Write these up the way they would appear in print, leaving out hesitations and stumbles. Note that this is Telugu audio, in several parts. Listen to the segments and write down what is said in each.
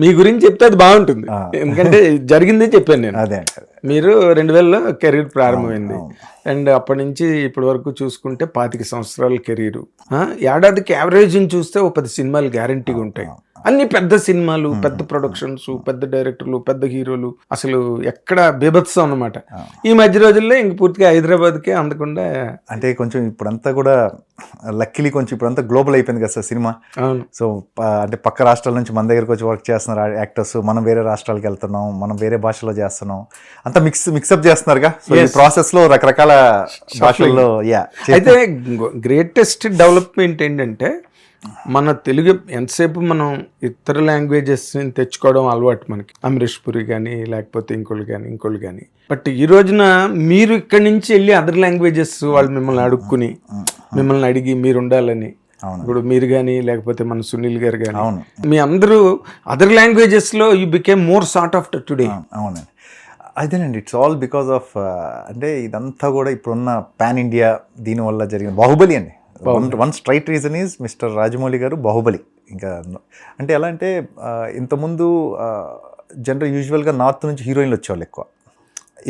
మీ గురించి చెప్తే అది బాగుంటుంది, ఎందుకంటే జరిగిందే చెప్పాను నేను. అదే మీరు 2000లో కెరీర్ ప్రారంభమైంది అండ్ అప్పటి నుంచి ఇప్పటి వరకు చూసుకుంటే 25 సంవత్సరాల కెరీరు. ఏడాదికి యావరేజ్ని చూస్తే ఓ 10 సినిమాలు గ్యారంటీగా ఉంటాయి. అన్ని పెద్ద సినిమాలు, పెద్ద ప్రొడక్షన్స్, పెద్ద డైరెక్టర్లు, పెద్ద హీరోలు, అసలు ఎక్కడ బీభత్సం అన్నమాట. ఈ మధ్య రోజుల్లో ఇంక పూర్తిగా హైదరాబాద్కే అందకుండా, అంటే కొంచెం ఇప్పుడంతా కూడా లక్కీలీ కొంచెం ఇప్పుడంతా గ్లోబల్ అయిపోయింది కదా సార్ సినిమా. సో అంటే పక్క రాష్ట్రాల నుంచి మన దగ్గరకు వచ్చి వర్క్ చేస్తున్నారు యాక్టర్స్, మనం వేరే రాష్ట్రాలకు వెళ్తున్నాం, మనం వేరే భాషలో చేస్తున్నాం, అంతా మిక్సప్ చేస్తున్నారుగా. సో ఈ ప్రాసెస్ లో రకరకాల భాషల్లో అయితే గ్రేటెస్ట్ డెవలప్మెంట్ ఏంటంటే మన తెలుగు ఎంతసేపు మనం ఇతర లాంగ్వేజెస్ని తెచ్చుకోవడం అలవాటు మనకి, అమరీష్ పురి కానీ లేకపోతే ఇంకోళ్ళు కానీ. బట్ ఈ రోజున మీరు ఇక్కడి నుంచి వెళ్ళి అదర్ లాంగ్వేజెస్ వాళ్ళు మిమ్మల్ని అడుక్కుని, మిమ్మల్ని అడిగి మీరు ఉండాలని, ఇప్పుడు మీరు కానీ లేకపోతే మన సునీల్ గారు కానీ, మీ అందరూ అదర్ లాంగ్వేజెస్లో you became more sort of today. అవునండి, అదేనండి. ఇట్స్ ఆల్ బికాస్ ఆఫ్ అంటే ఇదంతా కూడా ఇప్పుడున్న పాన్ ఇండియా దీనివల్ల జరిగిన బాహుబలి అండి. One straight reason is mister Rajamouli గారు బాహుబలి. ఇంకా అంటే ఎలా అంటే ఇంతకుముందు జనరల్ యూజువల్గా నార్త్ నుంచి హీరోయిన్లు వచ్చేవాళ్ళు,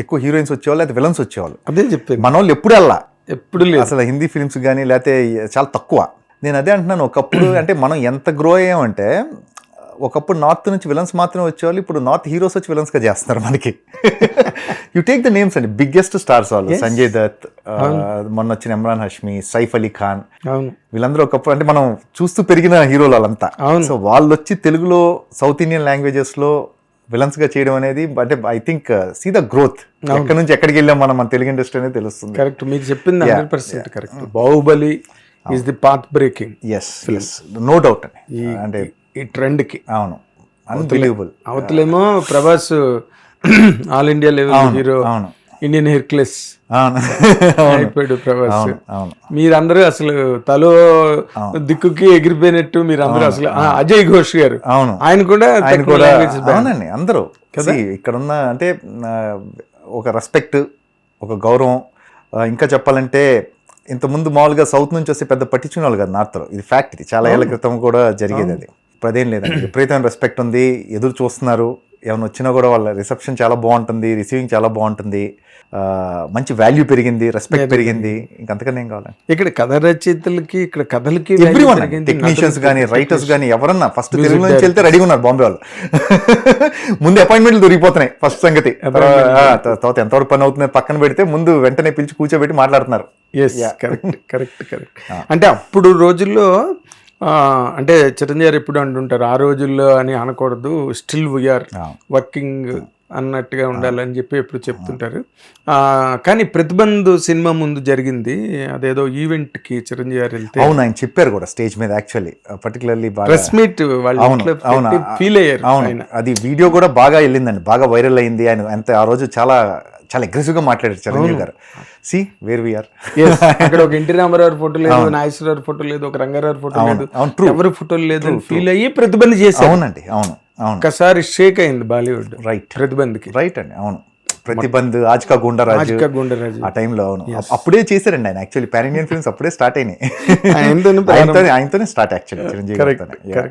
ఎక్కువ హీరోయిన్స్ వచ్చేవాళ్ళు, అయితే విలన్స్ వచ్చేవాళ్ళు. అదే చెప్పారు, మన వాళ్ళు ఎప్పుడు అసలు హిందీ ఫిల్మ్స్ కానీ లేకపోతే చాలా తక్కువ. నేను అదే అంటున్నాను, ఒకప్పుడు అంటే మనం ఎంత గ్రో అయ్యామంటే ఒకప్పుడు నార్త్ నుంచి విలన్స్ మాత్రమే వచ్చేవాళ్ళు, ఇప్పుడు నార్త్ హీరోస్ వచ్చి విలన్స్గా చేస్తున్నారు మనకి. యూ టేక్ ద నేమ్స్ అండి, బిగ్గెస్ట్ స్టార్స్ వాళ్ళు, సంజయ్ దత్, మొన్న వచ్చిన ఇమ్రాన్ హష్మి, సైఫ్ అలీ ఖాన్, వీళ్ళందరూ ఒకప్పుడు అంటే మనం చూస్తూ పెరిగిన హీరోలు వాళ్ళంతా. సో వాళ్ళు వచ్చి తెలుగులో సౌత్ ఇండియన్ లాంగ్వేజెస్ లో విలన్స్ గా చేయడం అనేది అంటే I think see the growth. ఎక్కడి నుంచి ఎక్కడికి వెళ్ళాం మనం, మన తెలుగు ఇండస్ట్రీ అనేది తెలుస్తుంది. కరెక్ట్, మీరు చెప్పింది 100% correct. Baahubali is the path breaking. Yes, no doubt. అంటే ఈ ట్రెండ్ కి అవును, అన్బిలీవబుల్. అవతలేమో Prabhas all India level hero, Indian Hercules అయిపోయాడు ప్రభాస్. మీరందరూ అసలు తలో దిక్కుకి ఎగిరిపోయినట్టు మీరందరూ అసలు. అజయ్ ఘోష్ గారు, ఆయన కూడా అవునండి. అందరూ ఇక్కడ ఉన్న అంటే ఒక రెస్పెక్ట్, ఒక గౌరవం. ఇంకా చెప్పాలంటే ఇంతకుముందు మామూలుగా సౌత్ నుంచి వస్తే పెద్ద పట్టించుకునే వాళ్ళు కదా నార్త్లో. ఇది ఫ్యాక్ట్, ఇది చాలా ఏళ్ల క్రితం కూడా జరిగేది. అది ఇప్పుడు అదేం లేదండి, విపరీతమైన రెస్పెక్ట్ ఉంది, ఎదురు చూస్తున్నారు. ఏమైనా వచ్చినా కూడా వాళ్ళ రిసెప్షన్ చాలా బాగుంటుంది, రిసీవింగ్ చాలా బాగుంటుంది, మంచి వాల్యూ పెరిగింది, రెస్పెక్ట్ పెరిగింది. ఇంకంతకన్నా ఏం కావాలి. ఇక్కడ కథ రచయితలకి, ఇక్కడ కథలకి ఎవ్రీవన్, టెక్నీషియన్స్ కానీ రైటర్స్ కానీ ఎవరన్నా ఫస్ట్ తెలుగు నుంచి వెళ్తే రెడీగా ఉన్నారు బాంబే వాళ్ళు. ముందు అపాయింట్మెంట్లు దొరికిపోతున్నాయి ఫస్ట్ సంగతి. తర్వాత ఎంతవరకు పని అవుతుంది పక్కన పెడితే ముందు వెంటనే పిలిచి కూర్చోబెట్టి మాట్లాడుతున్నారు. కరెక్ట్. అంటే అప్పుడు రోజుల్లో అంటే చిరంజీవి గారు ఎప్పుడు అంటుంటారు, ఆ రోజుల్లో అని అనకూడదు, స్టిల్ వీఆర్ వర్కింగ్ అన్నట్టుగా ఉండాలని చెప్పి ఎప్పుడు చెప్తుంటారు. కానీ ప్రతిబంధు సినిమా ముందు జరిగింది అదేదో ఈవెంట్ కి చిరంజీవి గారు వెళ్తే, అవును ఆయన చెప్పారు కూడా స్టేజ్ మీద. యాక్చువల్లీ పర్టికులర్లీ ప్రెస్ మీట్ వాళ్ళు ఫీల్ అయ్యారు. అవును, అది వీడియో కూడా బాగా వెళ్ళిందండి, బాగా వైరల్ అయింది. ఆయన అంతే ఆ రోజు చాలా అగ్రెసివ్ గా మాట్లాడారు Chiranjeevi garu. See where we are. అక్కడ ఒక ఎన్టీ రామారావు ఫోటో లేదు, నాగేశ్వరరావు ఫోటో లేదు, ఒక రంగారావు ఫోటో లేదు, ఎవరి ఫోటోలు లేదు, ఫీల్ అయ్యి ప్రతిబంధ్ చేశారు. అవునండి, అవును. ఒక్కసారి షేక్ అయింది బాలీవుడ్. రైట్, ప్రతిబంధ్కి. రైట్ అండి, అవును. ప్రతిబంధ్, ఆజ్కా గుండరాజు ఆ టైంలో. అవును, అప్పుడే చేశారండి ఆయన. యాక్చువల్లీ పాన్ ఇండియన్ ఫిల్మ్స్ అప్పుడే స్టార్ట్ అయినాయి, ఆయనతోనే స్టార్ట్ యాక్చువల్లీ చిరంజీవి.